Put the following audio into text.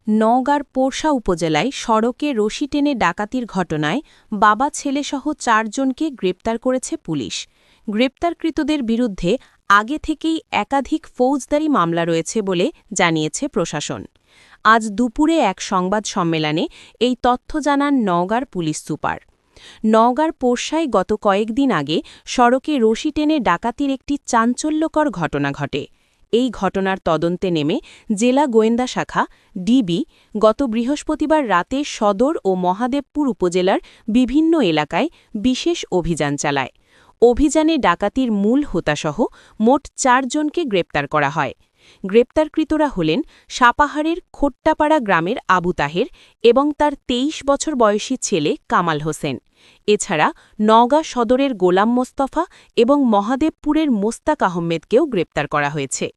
নওগাঁর পোরশা উপজেলায় সড়কে রশি টেনে ডাকাতির ঘটনায় বাবা ছেলেসহ ৪ জনকে গ্রেপ্তার করেছে পুলিশ। গ্রেপ্তারকৃতদের বিরুদ্ধে আগে থেকেই একাধিক ফৌজদারি মামলা রয়েছে বলে জানিয়েছে প্রশাসন। আজ দুপুরে এক সংবাদ সম্মেলনে এই তথ্য জানান নওগাঁর পুলিশ সুপার। নওগাঁর পোরশায় গত কয়েকদিন আগে সড়কে রশি টেনে ডাকাতির একটি চাঞ্চল্যকর ঘটনা ঘটে। এই ঘটনার তদন্তে নেমে জেলা গোয়েন্দা শাখা ডিবি গত বৃহস্পতিবার রাতে সদর ও মহাদেবপুর উপজেলার বিভিন্ন এলাকায় বিশেষ অভিযান চালায়। অভিযানে ডাকাতির মূল হোতাসহ মোট ৪ জনকে গ্রেপ্তার করা হয়। গ্রেপ্তারকৃতরা হলেন সাপাহারের খোট্টাপাড়া গ্রামের আবু তাহের এবং তার ২৩ বছর বয়সী ছেলে কামাল হোসেন। এছাড়া নওগাঁ সদরের গোলাম মোস্তফা এবং মহাদেবপুরের মোস্তাক আহমেদকেও গ্রেপ্তার করা হয়েছে।